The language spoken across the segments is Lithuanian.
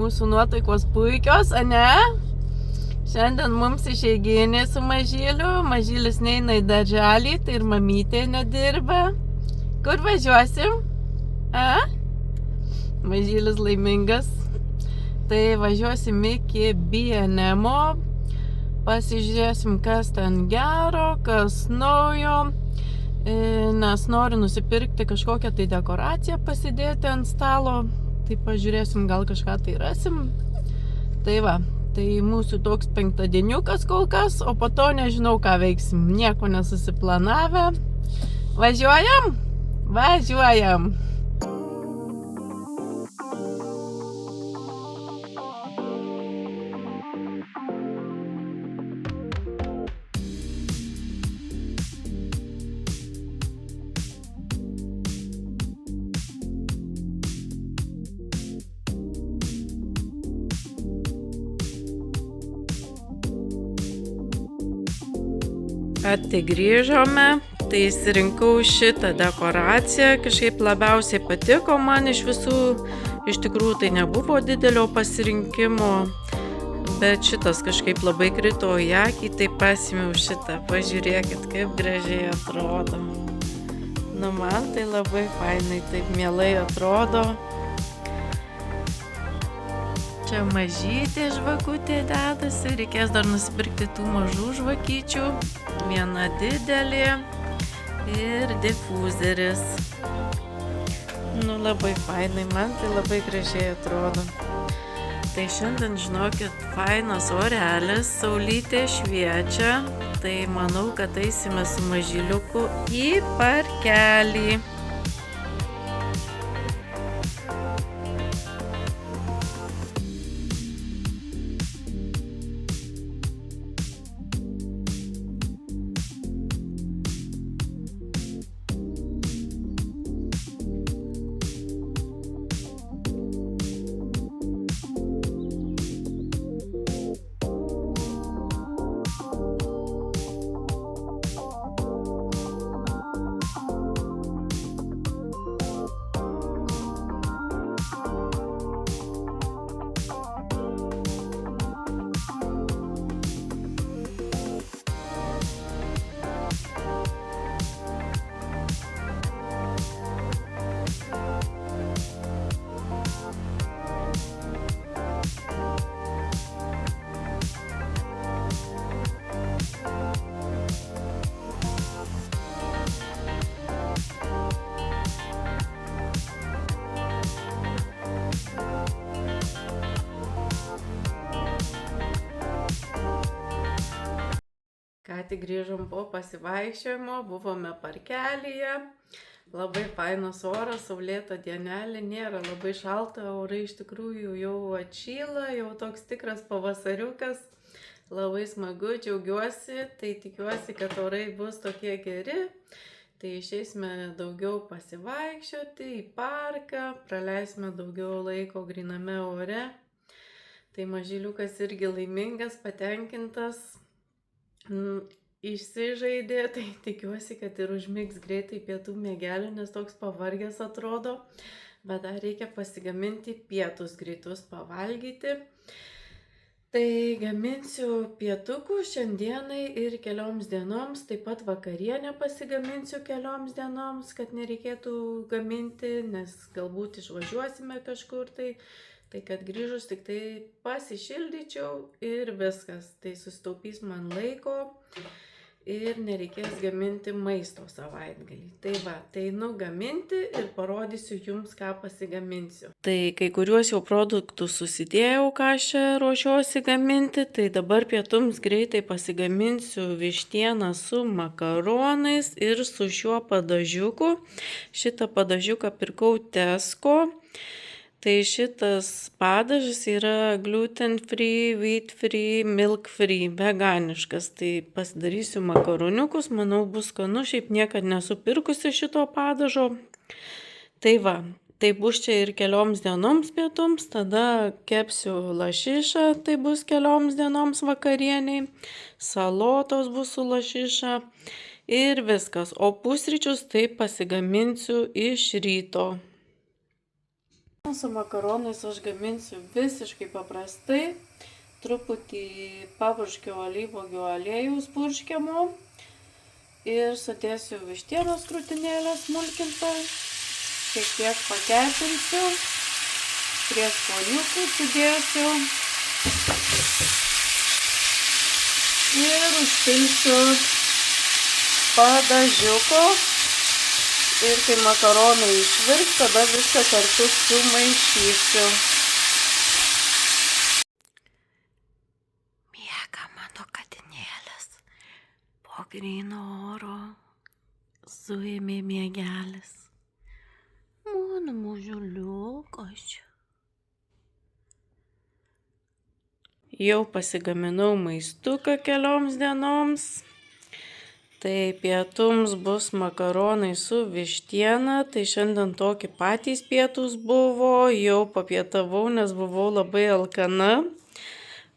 mūsų nuotaikos puikios, ane? Šiandien mums išeiginė su mažyliu. Mažylis neina į darželį, tai ir mamytė nedirba. Kur važiuosim? A? Mažylis laimingas. Tai važiuosim iki B&M-o. Pasižiūrėsim, kas ten gero, kas naujo. Nes noriu nusipirkti kažkokią tai dekoraciją pasidėti ant stalo. Tai pažiūrėsim, gal kažką tai rasim. Tai va, tai mūsų toks penktadieniukas kol kas, o po to nežinau, ką veiksim. Nieko nesusiplanavę. Važiuojam? Važiuojam. Tai grįžome, tai įsirinkau šitą dekoraciją, kažkaip labiausiai patiko man iš visų, iš tikrųjų tai nebuvo didelio pasirinkimo, bet šitas kažkaip labai krito į akį, tai pasimiau šitą, pažiūrėkit, kaip gražiai atrodo. Nu, man tai labai fainai, taip mielai atrodo. Čia mažytė žvakutė dedasi, reikės dar nusipirkti tų mažų žvakyčių. Viena didelė ir difuzeris. Nu, labai fainai, man tai labai gražiai atrodo. Tai šiandien, žinokit, fainas orelis, saulytė šviečia. Tai manau, kad eisime su mažyliuku į parkelį. Ką tik grįžom po pasivaikščiojimo, buvome parkelyje, labai fainas oras, saulėta dienelė, nėra labai šalta, orai iš tikrųjų jau atšyla, jau toks tikras pavasariukas, labai smagu, džiaugiuosi, tai tikiuosi, kad orai bus tokie geri, tai išeisime daugiau pasivaikščioti į parką, praleisime daugiau laiko gryname ore, tai mažyliukas irgi laimingas, patenkintas. Išsižaidė, tai tikiuosi, kad ir užmigs greitai pietų miegelį, nes toks pavargęs atrodo, bet dar reikia pasigaminti pietus greitus pavalgyti. Tai gaminsiu pietukų šiandienai ir kelioms dienoms, taip pat vakarienę pasigaminsiu kelioms dienoms, kad nereikėtų gaminti, nes galbūt išvažiuosime kažkur tai kad grįžus tik tai pasišildyčiau ir viskas. Tai susitaupys man laiko ir nereikės gaminti maisto savaitgalį. Tai va, tai gaminti ir parodysiu jums, ką pasigaminsiu. Tai kai kuriuos jau produktus susidėjau, ką aš čia ruošiuosi gaminti, tai dabar pietums greitai pasigaminsiu vištieną su makaronais ir su šiuo padažiuku. Šitą padažiuką pirkau Tesco. Tai šitas padažas yra gluten free, wheat free, milk free, veganiškas. Tai pasidarysiu makaroniukus, manau bus skanu, šiaip niekad nesu pirkusi šito padažo. Tai va, tai bus čia ir kelioms dienoms pietums, tada kepsiu lašišą, tai bus kelioms dienoms vakarieniai, salotos bus su lašiša ir viskas. O pusryčius tai pasigaminsiu iš ryto. Su makaronais aš gaminsiu visiškai paprastai. Truputį papurškiau alyvuogių aliejaus purškiamo ir sudėsiu vištienos krūtinėlę smulkintą, šiek tiek pakepinsiu, prieskoniukų sudėsiu ir užpilsiu padažiuko. Ir kai makaronai išvirs, tada viską kartu sumaišysiu. Miega mano katinėlis. Po gryno oro suėmė miegelis. Mano mažuliukas. Jau pasigaminau maistuką kelioms dienoms. Tai pietums bus makaronai su vištiena, tai šiandien tokie patys pietus buvo, jau papietavau, nes buvau labai alkana.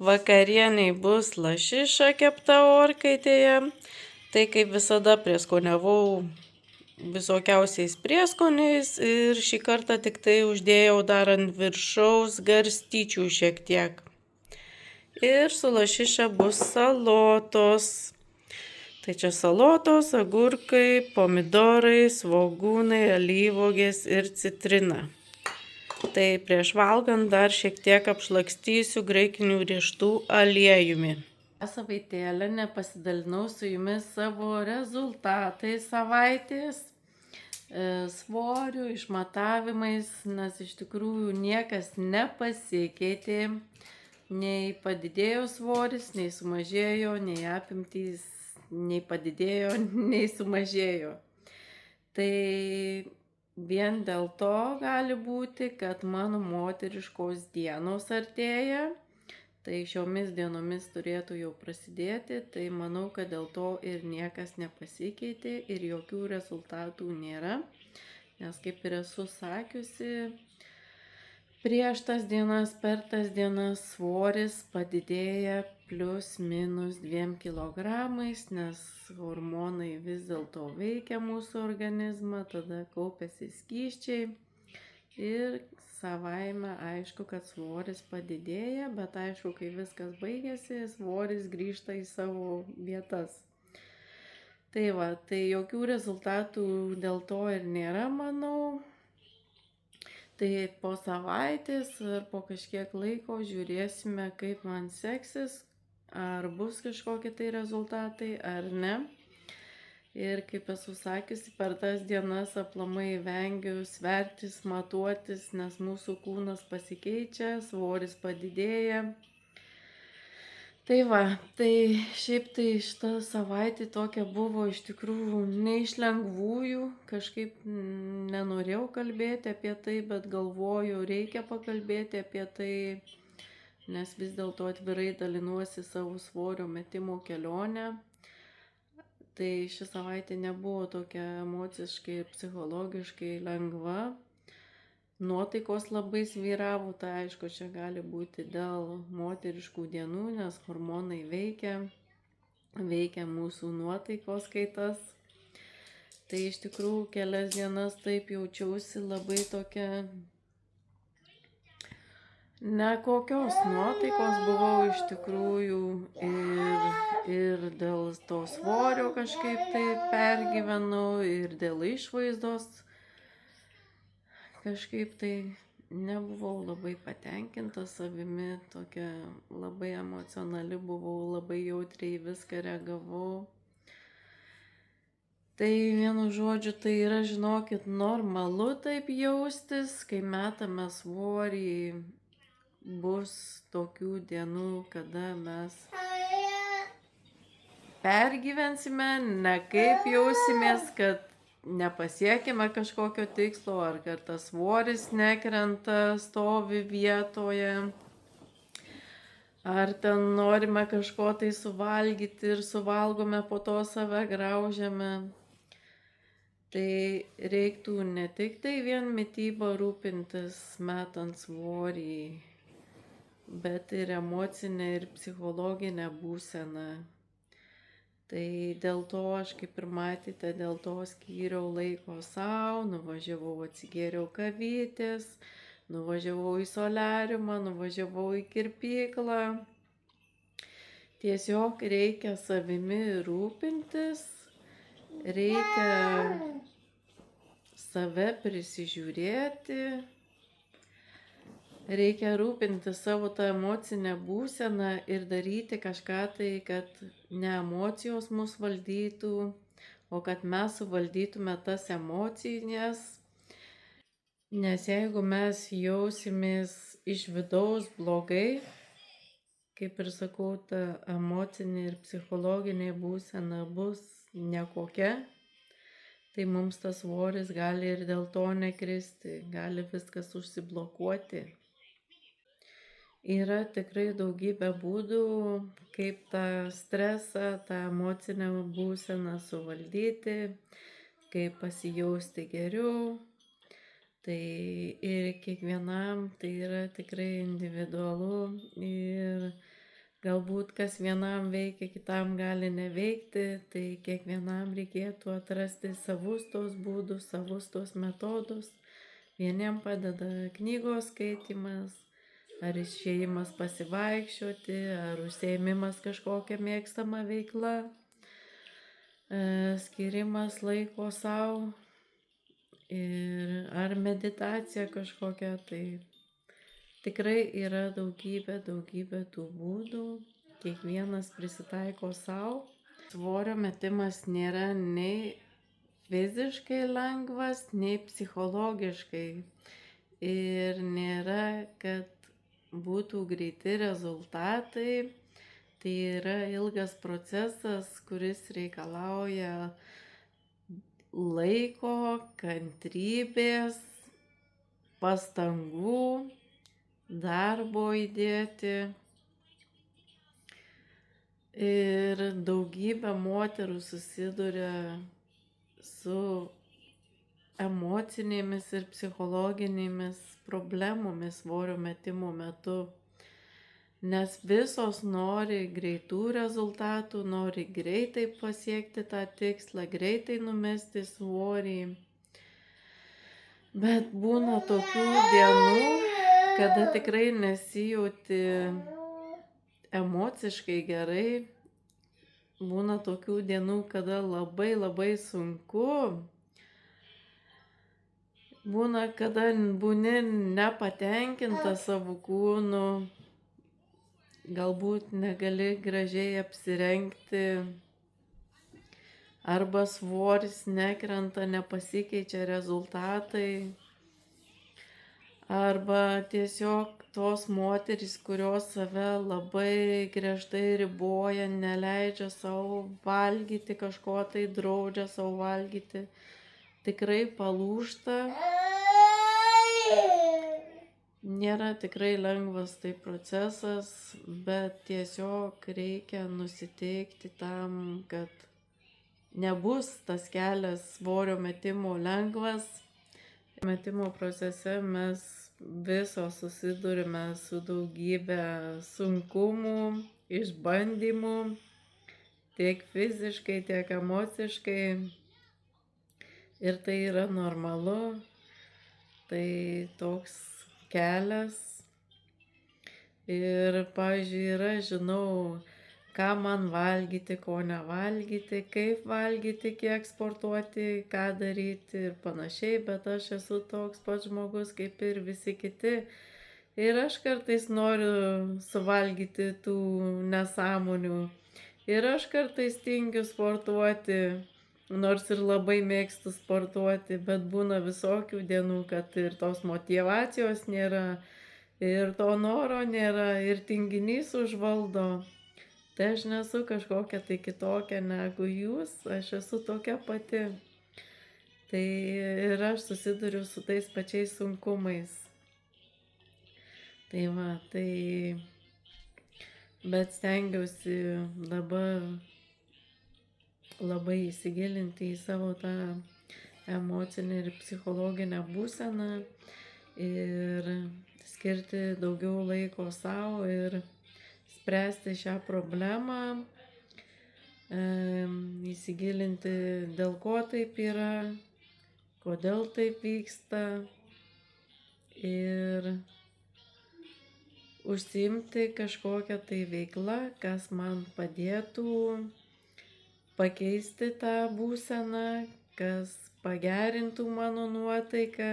Vakarieniai bus lašiša kepta orkaitėje, tai kaip visada prieskoniavau visokiausiais prieskoniais ir šį kartą tik tai uždėjau dar ant viršaus garstyčių šiek tiek. Ir su lašiša bus salotos. Tai čia salotos, agurkai, pomidorai, svogūnai, alyvuogės ir citrina. Tai prieš valgant dar šiek tiek apšlakstysiu graikinių riešutų aliejumi. Šią savaitėlę nepasidalinau su jumis savo rezultatais savaitės, svoriu, išmatavimais, nes iš tikrųjų niekas nepasikeitė. Nei padidėjo svoris, nei sumažėjo, nei apimtys. Nei padidėjo, nei sumažėjo. Tai vien dėl to gali būti, kad mano moteriškos dienos artėja. Tai šiomis dienomis turėtų jau prasidėti. Tai manau, kad dėl to ir niekas nepasikeitė ir jokių rezultatų nėra. Nes kaip ir esu sakiusi, prieš tas dienas, per tas dienas svoris padidėja plius minus 2 kilogramais, nes hormonai vis dėlto veikia mūsų organizmą, tada kaupiasi skysčiai ir savaime aišku, kad svoris padidėja, bet aišku, kai viskas baigėsi, svoris grįžta į savo vietas. Tai va, tai jokių rezultatų dėl to ir nėra, manau. Tai po savaitės ar po kažkiek laiko žiūrėsime, kaip man seksis, ar bus kažkokie tai rezultatai ar ne. Ir kaip esu sakiusi, per tas dienas aplamai vengiu svertis, matuotis, nes mūsų kūnas pasikeičia, svoris padidėja. Tai va, tai šiaip tai šitą savaitę tokia buvo iš tikrųjų ne iš lengvųjų, kažkaip nenorėjau kalbėti apie tai, bet galvoju, reikia pakalbėti apie tai, nes vis dėlto atvirai dalinuosi savo svorio metimo kelionę. Tai ši savaitė nebuvo tokia emociškai ir psichologiškai lengva. Nuotaikos labai svyravo, tai aišku, čia gali būti dėl moteriškų dienų, nes hormonai veikia mūsų nuotaikos kaitas. Tai iš tikrųjų kelias dienas taip jaučiausi labai tokia nekokios nuotaikos buvau iš tikrųjų ir dėl to svorio kažkaip tai pergyvenau ir dėl išvaizdos. Kažkaip tai nebuvau labai patenkinta savimi, tokia labai emocionali buvau, labai jautriai viską reagavau. Tai vienu žodžiu, tai yra, žinokit, normalu taip jaustis, kai metame svorį, bus tokių dienų, kada mes pergyvensime, ne kaip jausimės, kad nepasiekime kažkokio tikslo, ar kad tas svoris nekrenta, stovi vietoje, ar ten norime kažko tai suvalgyti ir suvalgome, po to save graužiame. Tai reiktų ne tik tai vien mitybą rūpintis metant svorį, bet ir emocinę ir psichologinę būseną. Tai dėl to aš, kaip ir matėte, dėl to skyriau laiko sau, nuvažiavau, atsigėriau kavytės, nuvažiavau į soliariumą, nuvažiavau į kirpyklą. Tiesiog reikia savimi rūpintis, reikia save prisižiūrėti, reikia rūpintis savo tą emocinę būseną ir daryti kažką tai, kad ne emocijos mus valdytų, o kad mes suvaldytume tas emocinės. Nes jeigu mes jausimės iš vidaus blogai, kaip ir sakau, ta emocinė ir psichologinė būsena bus nekokia, tai mums tas svoris gali ir dėl to nekristi, gali viskas užsiblokuoti. Yra tikrai daugybė būdų, kaip tą stresą, tą emocinę būseną suvaldyti, kaip pasijausti geriau. Tai ir kiekvienam tai yra tikrai individualu ir galbūt kas vienam veikia, kitam gali neveikti, tai kiekvienam reikėtų atrasti savus tos būdus, savus tos metodus. Vieniem padeda knygos skaitimas, ar išėjimas pasivaikščioti, ar užsiėmimas kažkokia mėgstama veikla, skirimas laiko savo, ar meditacija kažkokia, tai tikrai yra daugybė tų būdų, kiekvienas prisitaiko savo. Svorio metimas nėra nei fiziškai lengvas, nei psichologiškai ir nėra, kad būtų greiti rezultatai. Tai yra ilgas procesas, kuris reikalauja laiko, kantrybės, pastangų, darbo įdėti. Ir daugybė moterų susiduria su emocinėmis ir psichologinėmis problemomis svorio metimo metu, nes visos nori greitų rezultatų, nori greitai pasiekti tą tikslą, greitai numesti svorį. Bet būna tokių dienų, kada tikrai nesijauti emociškai gerai. Būna tokių dienų, kada labai sunku. Būna, kada būni nepatenkinta savo kūnu, galbūt negali gražiai apsirengti, arba svoris nekrenta, nepasikeičia rezultatai, arba tiesiog tos moterys, kurios save labai griežtai riboja, neleidžia savo valgyti, kažko tai draudžia savo valgyti, tikrai palūžta. Nėra tikrai lengvas tai procesas, bet tiesiog reikia nusiteikti tam, kad nebus tas kelias svorio metimo lengvas. Metimo procese mes visos susidurime su daugybė sunkumų, išbandymų, tiek fiziškai, tiek emociškai. Ir tai yra normalu, tai toks kelias. Ir, pavyzdžiui, žinau, ką man valgyti, ko nevalgyti, kaip valgyti, kiek sportuoti, ką daryti ir panašiai, bet aš esu toks pats žmogus kaip ir visi kiti. Ir aš kartais noriu suvalgyti tų nesąmonių. Ir aš kartais tingiu sportuoti, nors ir labai mėgstu sportuoti, bet būna visokių dienų, kad ir tos motyvacijos nėra, ir to noro nėra, ir tinginys užvaldo. Tai aš nesu kažkokia tai kitokia negu jūs, aš esu tokia pati. Tai ir aš susiduriu su tais pačiais sunkumais. Tai va, bet stengiausi dabar labai įsigilinti į savo tą emocinę ir psichologinę būseną ir skirti daugiau laiko savo ir spręsti šią problemą, įsigilinti, dėl ko taip yra, kodėl taip vyksta ir užsiimti kažkokią tai veiklą, kas man padėtų pakeisti tą būseną, kas pagerintų mano nuotaiką.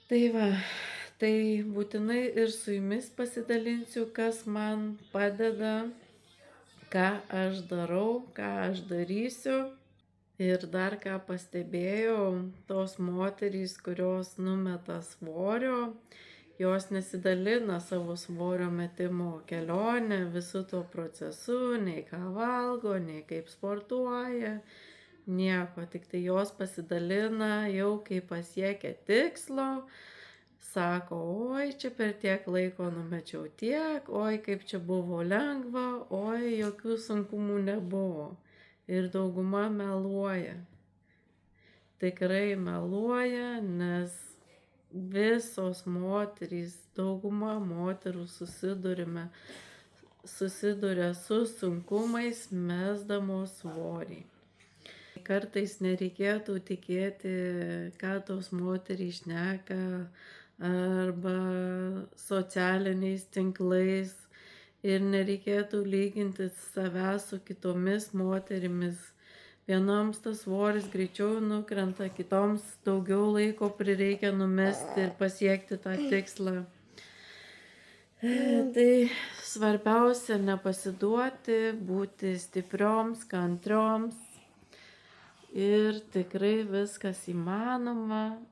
Tai va, tai būtinai ir su jumis pasidalinsiu, kas man padeda, ką aš darau, ką aš darysiu. Ir dar ką pastebėjau, tos moterys, kurios numeta svorio, jos nesidalina savo svorio metimo kelionę visų tuo procesu, nei ką valgo, nei kaip sportuoja, nieko. Tik tai jos pasidalina jau kai pasiekia tikslo, sako, oi, čia per tiek laiko numečiau tiek, oi, kaip čia buvo lengva, oi, jokių sunkumų nebuvo. Ir dauguma meluoja. Tikrai meluoja, nes visos moterys, dauguma moterų susiduria su sunkumais mesdamos svorį. Kartais nereikėtų tikėti, ką tos moterys šneka arba socialiniais tinklais. Ir nereikėtų lyginti savęs su kitomis moterimis. Vienoms tas svoris greičiau nukrenta, kitoms daugiau laiko prireikia numesti ir pasiekti tą tikslą. Tai svarbiausia nepasiduoti, būti stiprioms, kantrioms ir tikrai viskas įmanoma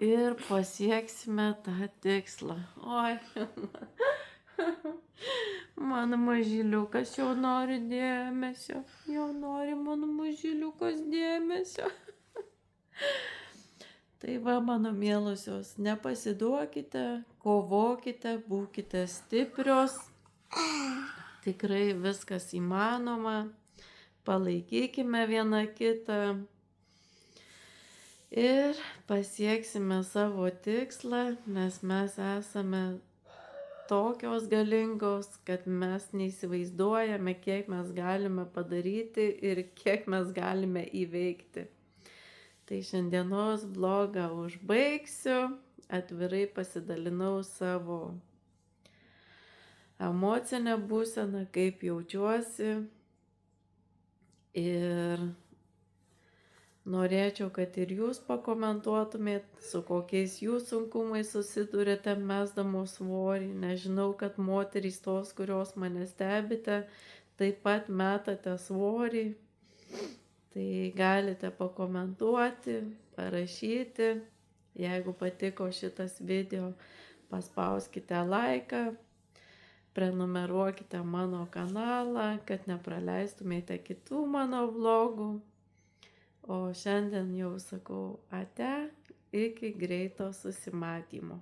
ir pasieksime tą tikslą. Oi. Mano mažyliukas jau nori dėmesio. Jau nori mano mažyliukas dėmesio. Tai va, mano mielosios, nepasiduokite, kovokite, būkite stiprios. Tikrai viskas įmanoma. Palaikykime vieną kitą. Ir pasieksime savo tikslą, nes mes esame tokios galingos, kad mes neįsivaizduojame, kiek mes galime padaryti ir kiek mes galime įveikti. Tai šiandienos vlogą užbaigsiu, atvirai pasidalinau savo emocinę būseną, kaip jaučiuosi ir norėčiau, kad ir jūs pakomentuotumėt, su kokiais jūs sunkumais susidurėte mesdamos svorį. Nežinau, kad moterys tos, kurios mane stebite, taip pat metate svorį. Tai galite pakomentuoti, parašyti. Jeigu patiko šitas video, paspauskite laiką, prenumeruokite mano kanalą, kad nepraleistumėte kitų mano vlogų. O šiandien jau sakau ate, iki greito susimatymo.